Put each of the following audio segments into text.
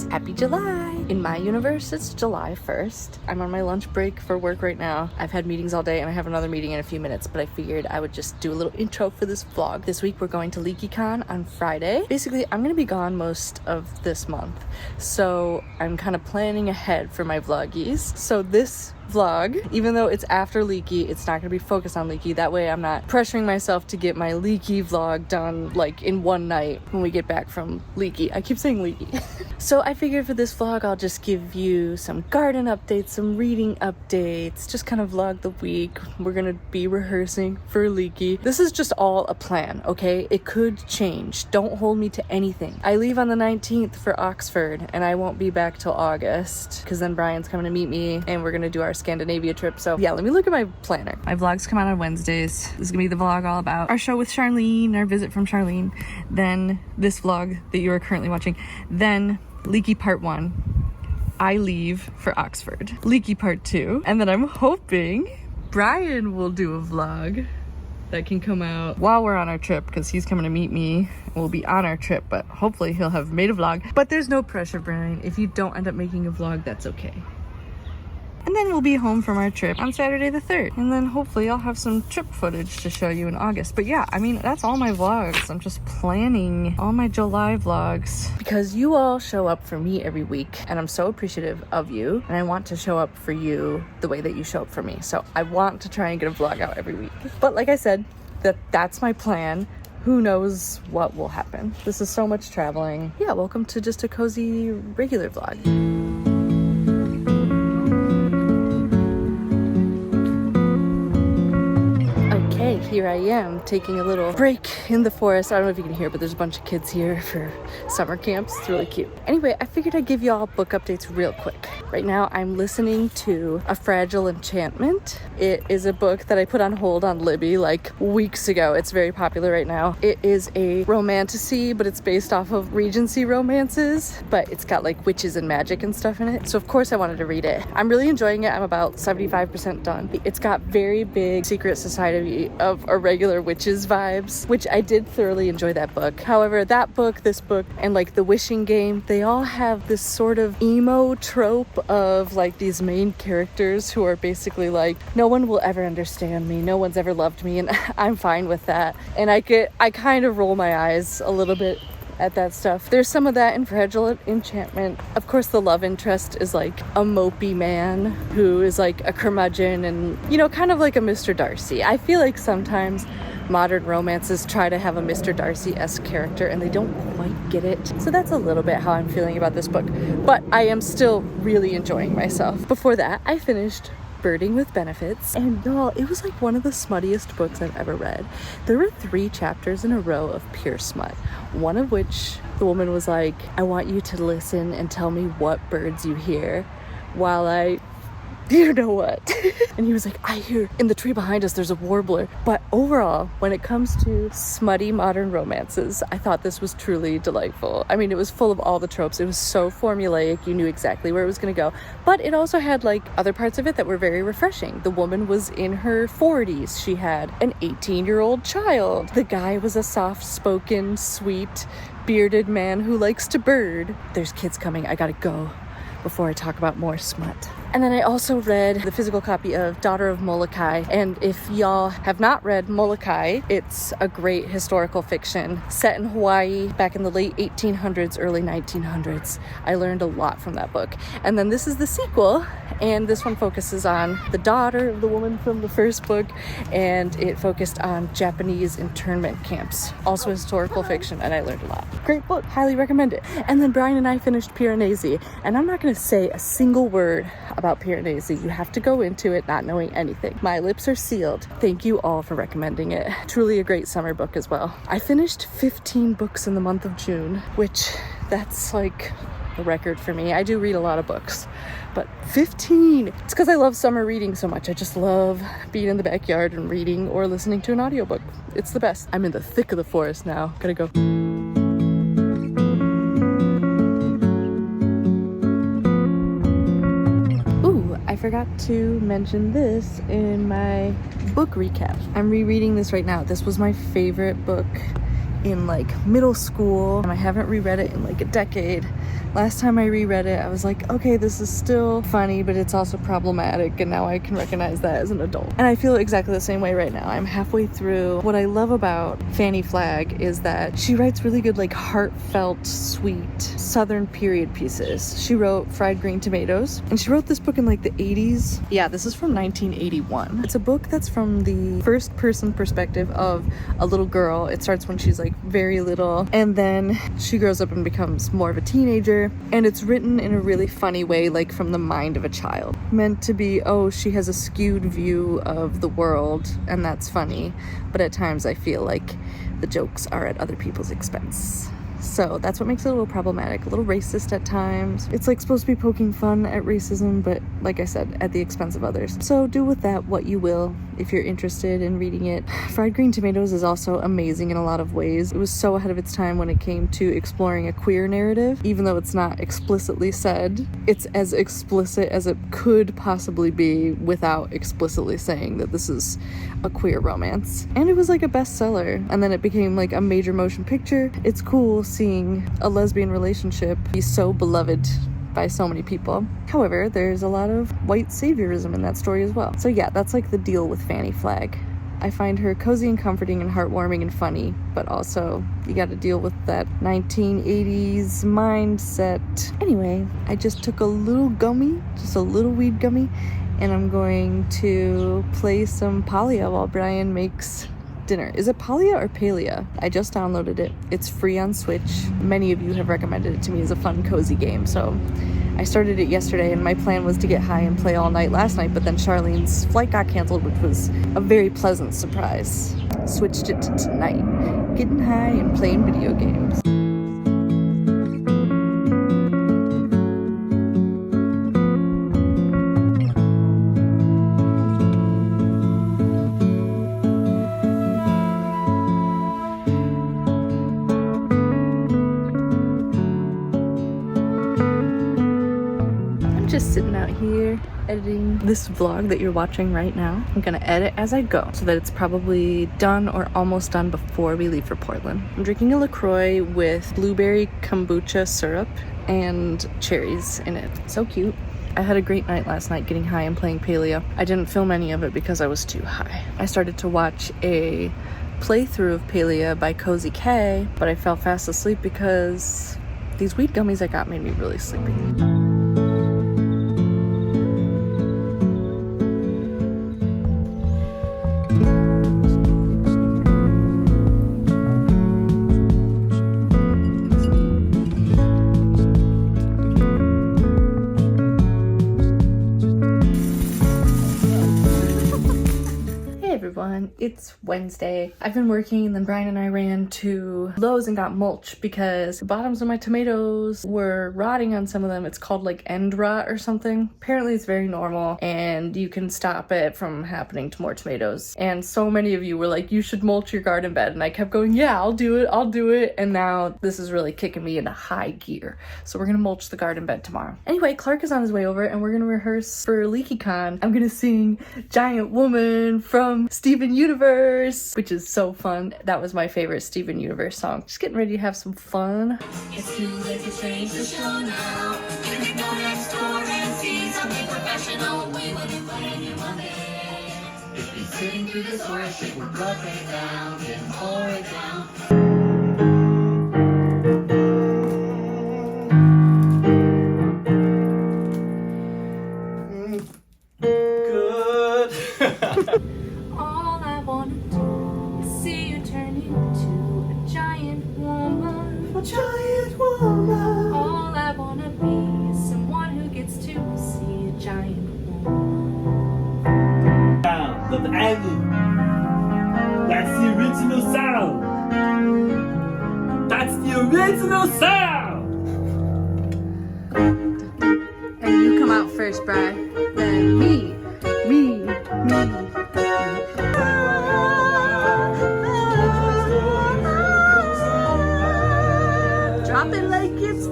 guys. Happy July. In my universe, it's July 1st. I'm on my lunch break for work right now. I've had meetings all day and I have another meeting in a few minutes, but I figured I would just do a little intro for this vlog. This week we're going to Leaky on Friday. Basically, I'm gonna be gone most of this month, so I'm kind of planning ahead for my vloggies. So this vlog, even though it's after Leaky, it's not gonna be focused on Leaky. That way I'm not pressuring myself to get my Leaky vlog done like in one night when we get back from Leaky. I keep saying Leaky. So I figured for this vlog I'll just give you some garden updates, some reading updates, just kind of vlog the week. We're gonna be rehearsing for Leaky. This is just all a plan, okay? It could change. Don't hold me to anything. I leave on the 19th for Oxford and I won't be back till August because then Brian's coming to meet me and we're gonna do our Scandinavia trip. So yeah, let me look at my planner. My vlogs come out on Wednesdays. This is gonna be the vlog all about our show with Charlene, our visit from Charlene, then this vlog that you are currently watching, then Leaky Part 1, I leave for Oxford, Leaky Part 2, and then I'm hoping Brian will do a vlog that can come out while we're on our trip because he's coming to meet me. We'll be on our trip, but hopefully he'll have made a vlog. But there's no pressure, Brian. If you don't end up making a vlog, that's okay. And then we'll be home from our trip on Saturday the 3rd. And then hopefully I'll have some trip footage to show you in August. But yeah, I mean, that's all my vlogs. I'm just planning all my July vlogs because you all show up for me every week and I'm so appreciative of you. And I want to show up for you the way that you show up for me. So I want to try and get a vlog out every week. But like I said, that's my plan. Who knows what will happen. This is so much traveling. Yeah, welcome to just a cozy regular vlog. Here I am taking a little break in the forest. I don't know if you can hear, but there's a bunch of kids here for summer camps. It's really cute. Anyway, I figured I'd give you all book updates real quick. Right now I'm listening to A Fragile Enchantment. It is a book that I put on hold on Libby like weeks ago. It's very popular right now. It is a romantasy, but it's based off of Regency romances, but it's got like witches and magic and stuff in it. So of course I wanted to read it. I'm really enjoying it. I'm about 75% done. It's got very big secret society of irregular witches vibes, which I did thoroughly enjoy that book. However, that book, this book, and like The Wishing Game, they all have this sort of emo trope of like these main characters who are basically like, no one will ever understand me, no one's ever loved me, and I'm fine with that. And I kind of roll my eyes a little bit at that stuff. There's some of that in Fragile Enchantment. Of course, the love interest is like a mopey man who is like a curmudgeon and, you know, kind of like a Mr. Darcy. I feel like sometimes modern romances try to have a Mr. Darcy-esque character and they don't quite get it. So that's a little bit how I'm feeling about this book. But I am still really enjoying myself. Before that, I finished Birding with Benefits, and y'all, it was like one of the smuttiest books I've ever read. There were 3 chapters in a row of pure smut, one of which the woman was like, I want you to listen and tell me what birds you hear while I you know what. And he was like, I hear in the tree behind us there's a warbler. But overall, when it comes to smutty modern romances, I thought this was truly delightful. I mean, it was full of all the tropes. It was so formulaic. You knew exactly where it was going to go. But it also had like other parts of it that were very refreshing. The woman was in her 40s. She had an 18-year-old child. The guy was a soft-spoken, sweet, bearded man who likes to bird. There's kids coming. I gotta go before I talk about more smut. And then I also read the physical copy of Daughter of Molokai. And if y'all have not read Molokai, it's a great historical fiction set in Hawaii back in the late 1800s, early 1900s. I learned a lot from that book. And then this is the sequel, and this one focuses on the daughter of the woman from the first book, and it focused on Japanese internment camps. Also historical fiction, and I learned a lot. Great book, highly recommend it. And then Brian and I finished Piranesi, and I'm not gonna say a single word about Piranesi. You have to go into it not knowing anything. My lips are sealed. Thank you all for recommending it. Truly a great summer book as well. I finished 15 books in the month of June, which that's like a record for me. I do read a lot of books, but 15! It's because I love summer reading so much. I just love being in the backyard and reading or listening to an audiobook. It's the best. I'm in the thick of the forest now. Gotta go. I forgot to mention this in my book recap. I'm rereading this right now. This was my favorite book in like middle school, and I haven't reread it in like a decade. Last time I reread it, I was like, okay, this is still funny, but it's also problematic, and now I can recognize that as an adult. And I feel exactly the same way right now. I'm halfway through. What I love about Fanny Flagg is that she writes really good, like heartfelt, sweet, Southern period pieces. She wrote Fried Green Tomatoes, and she wrote this book in like the 80s. Yeah, this is from 1981. It's a book that's from the first person perspective of a little girl. It starts when she's like very little, and then she grows up and becomes more of a teenager, and it's written in a really funny way, like from the mind of a child. Meant to be, oh, she has a skewed view of the world, and that's funny, but at times I feel like the jokes are at other people's expense. So that's what makes it a little problematic, a little racist at times. It's like supposed to be poking fun at racism, but like I said, at the expense of others. So do with that what you will if you're interested in reading it. Fried Green Tomatoes is also amazing in a lot of ways. It was so ahead of its time when it came to exploring a queer narrative. Even though it's not explicitly said, it's as explicit as it could possibly be without explicitly saying that this is a queer romance. And it was like a bestseller, and then it became like a major motion picture. It's cool seeing a lesbian relationship be so beloved by so many people. However, there's a lot of white saviorism in that story as well. So yeah, that's like the deal with Fanny Flagg. I find her cozy and comforting and heartwarming and funny, but also you gotta deal with that 1980s mindset. Anyway, I just took a little gummy, just a little weed gummy, and I'm going to play some Palia while Brian makes dinner. Is it Palia or Palia? I just downloaded it. It's free on Switch. Many of you have recommended it to me as a fun, cozy game, so I started it yesterday, and my plan was to get high and play all night last night, but then Charlene's flight got canceled, which was a very pleasant surprise. Switched it to tonight, getting high and playing video games. Just sitting out here editing this vlog that you're watching right now. I'm gonna edit as I go so that it's probably done or almost done before we leave for Portland. I'm drinking a LaCroix with blueberry kombucha syrup and cherries in it. So cute. I had a great night last night getting high and playing Paleo. I didn't film any of it because I was too high. I started to watch a playthrough of Paleo by Cozy K, but I fell fast asleep because these weed gummies I got made me really sleepy. It's Wednesday. I've been working, and then Brian and I ran to Lowe's and got mulch because the bottoms of my tomatoes were rotting on some of them. It's called like end rot or something. Apparently it's very normal, and you can stop it from happening to more tomatoes. And so many of you were like, you should mulch your garden bed, and I kept going, yeah, I'll do it. And now this is really kicking me into high gear. So we're gonna mulch the garden bed tomorrow. Anyway, Clark is on his way over, and we're gonna rehearse for LeakyCon. I'm gonna sing Giant Woman from Steven Universe, which is so fun. That was my favorite Steven Universe song. Just getting ready to have some fun. It's too late to change the show now. You can go next door and see something professional. We will be playing you Monday. If you're sitting through this worship, we're broken down and pour it down. All I wanna do is see you turn into a giant woman. A giant woman. All I wanna be is someone who gets to see a giant woman. Sound of Annie. That's the original sound. That's the original sound. And you come out first, Brian. Then me. Drop it like it's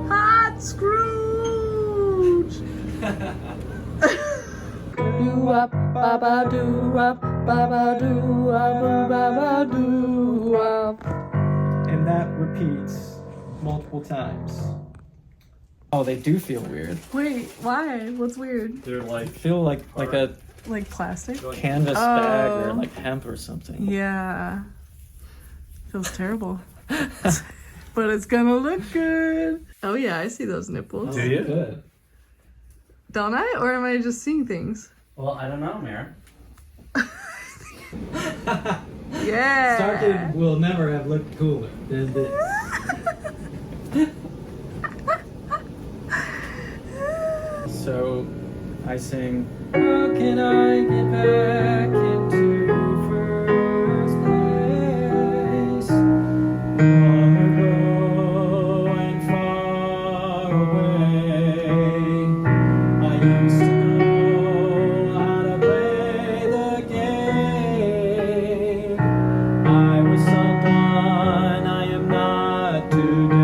hot, Scrooge. Do-wop, ba-ba-do-wop, ba-ba-do-wop, ba-ba-do-wop. and that repeats multiple times. Oh, they do feel weird. Wait, why? What's weird? They're like feel like a Like plastic? canvas bag or like hemp or something. Yeah. Feels terrible. But it's gonna look good. Oh yeah, I see those nipples. Do you? Good. Don't I? Or am I just seeing things? Well, I don't know, Mare. Yeah. Starkid will never have looked cooler than this. So I sing, how can I get back into first place? Long ago and far away, I used to know how to play the game. I was someone I am not today.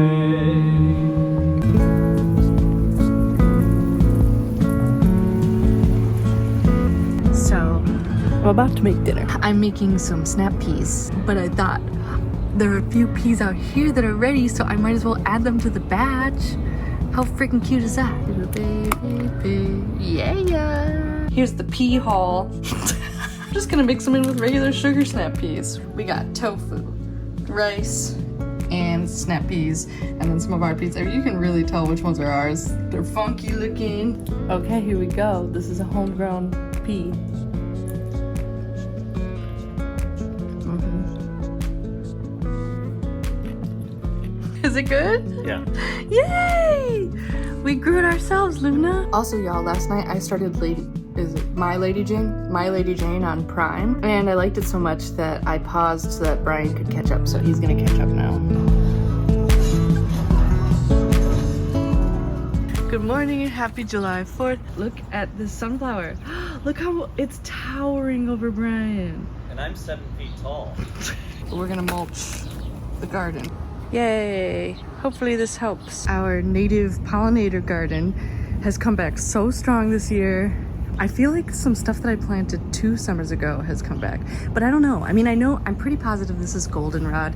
I'm about to make dinner. I'm making some snap peas, but I thought there are a few peas out here that are ready, so I might as well add them to the batch. How freaking cute is that? Yeah. Here's the pea haul. I'm just gonna mix them in with regular sugar snap peas. We got tofu, rice, and snap peas, and then some of our peas. You can really tell which ones are ours. They're funky looking. Okay, here we go. This is a homegrown pea. Is it good? Yeah. Yay! We grew it ourselves, Luna. Also, y'all, last night I started My Lady Jane on Prime, and I liked it so much that I paused so that Brian could catch up, so he's gonna catch up now. Good morning and happy July 4th. Look at this sunflower. Look how it's towering over Brian. And I'm 7 feet tall. We're gonna mulch the garden. Yay! Hopefully this helps. Our native pollinator garden has come back so strong this year. I feel like some stuff that I planted 2 summers ago has come back, but I don't know. I mean, I'm pretty positive this is goldenrod.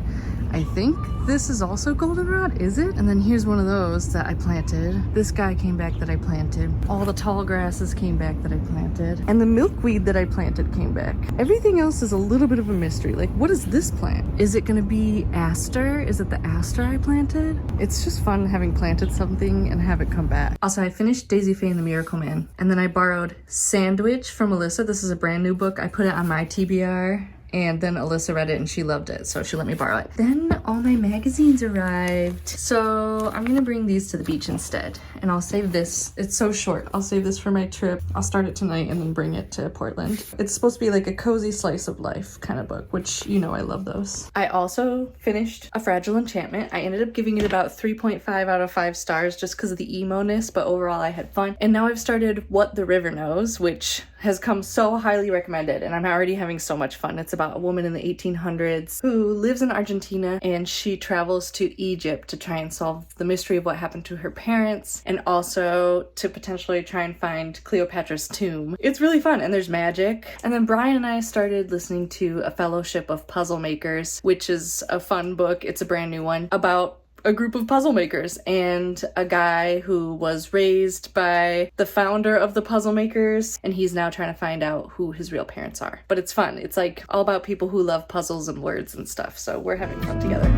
I think this is also goldenrod, is it? And then here's one of those that I planted. This guy came back that I planted. All the tall grasses came back that I planted. And the milkweed that I planted came back. Everything else is a little bit of a mystery. Like, what is this plant? Is it gonna be aster? Is it the aster I planted? It's just fun having planted something and have it come back. Also, I finished Daisy Faye and the Miracle Man. And then I borrowed Sandwich from Alyssa. This is a brand new book. I put it on my TBR. And then Alyssa read it and she loved it, so she let me borrow it. Then all my magazines arrived. So I'm gonna bring these to the beach instead. And I'll save this, it's so short. I'll save this for my trip. I'll start it tonight and then bring it to Portland. It's supposed to be like a cozy slice of life kind of book, which you know I love those. I also finished A Fragile Enchantment. I ended up giving it about 3.5 out of 5 stars just because of the emo-ness, but overall I had fun. And now I've started What the River Knows, which has come so highly recommended and I'm already having so much fun. It's about a woman in the 1800s who lives in Argentina and she travels to Egypt to try and solve the mystery of what happened to her parents and also to potentially try and find Cleopatra's tomb. It's really fun and there's magic. And then Brian and I started listening to A Fellowship of Puzzle Makers, which is a fun book. It's a brand new one about a group of puzzle makers and a guy who was raised by the founder of the puzzle makers and he's now trying to find out who his real parents are. But it's fun. It's like all about people who love puzzles and words and stuff. So we're having fun together.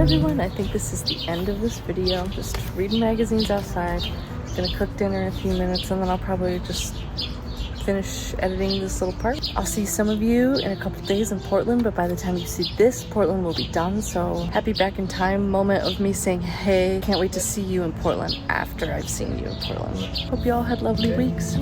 Everyone, I think this is the end of this video. I'm just reading magazines outside. Gonna cook dinner in a few minutes and then I'll probably just finish editing this little part. I'll see some of you in a couple days in Portland, but by the time you see this, Portland will be done. So happy back in time moment of me saying, hey, can't wait to see you in Portland after I've seen you in Portland. Hope you all had lovely weeks.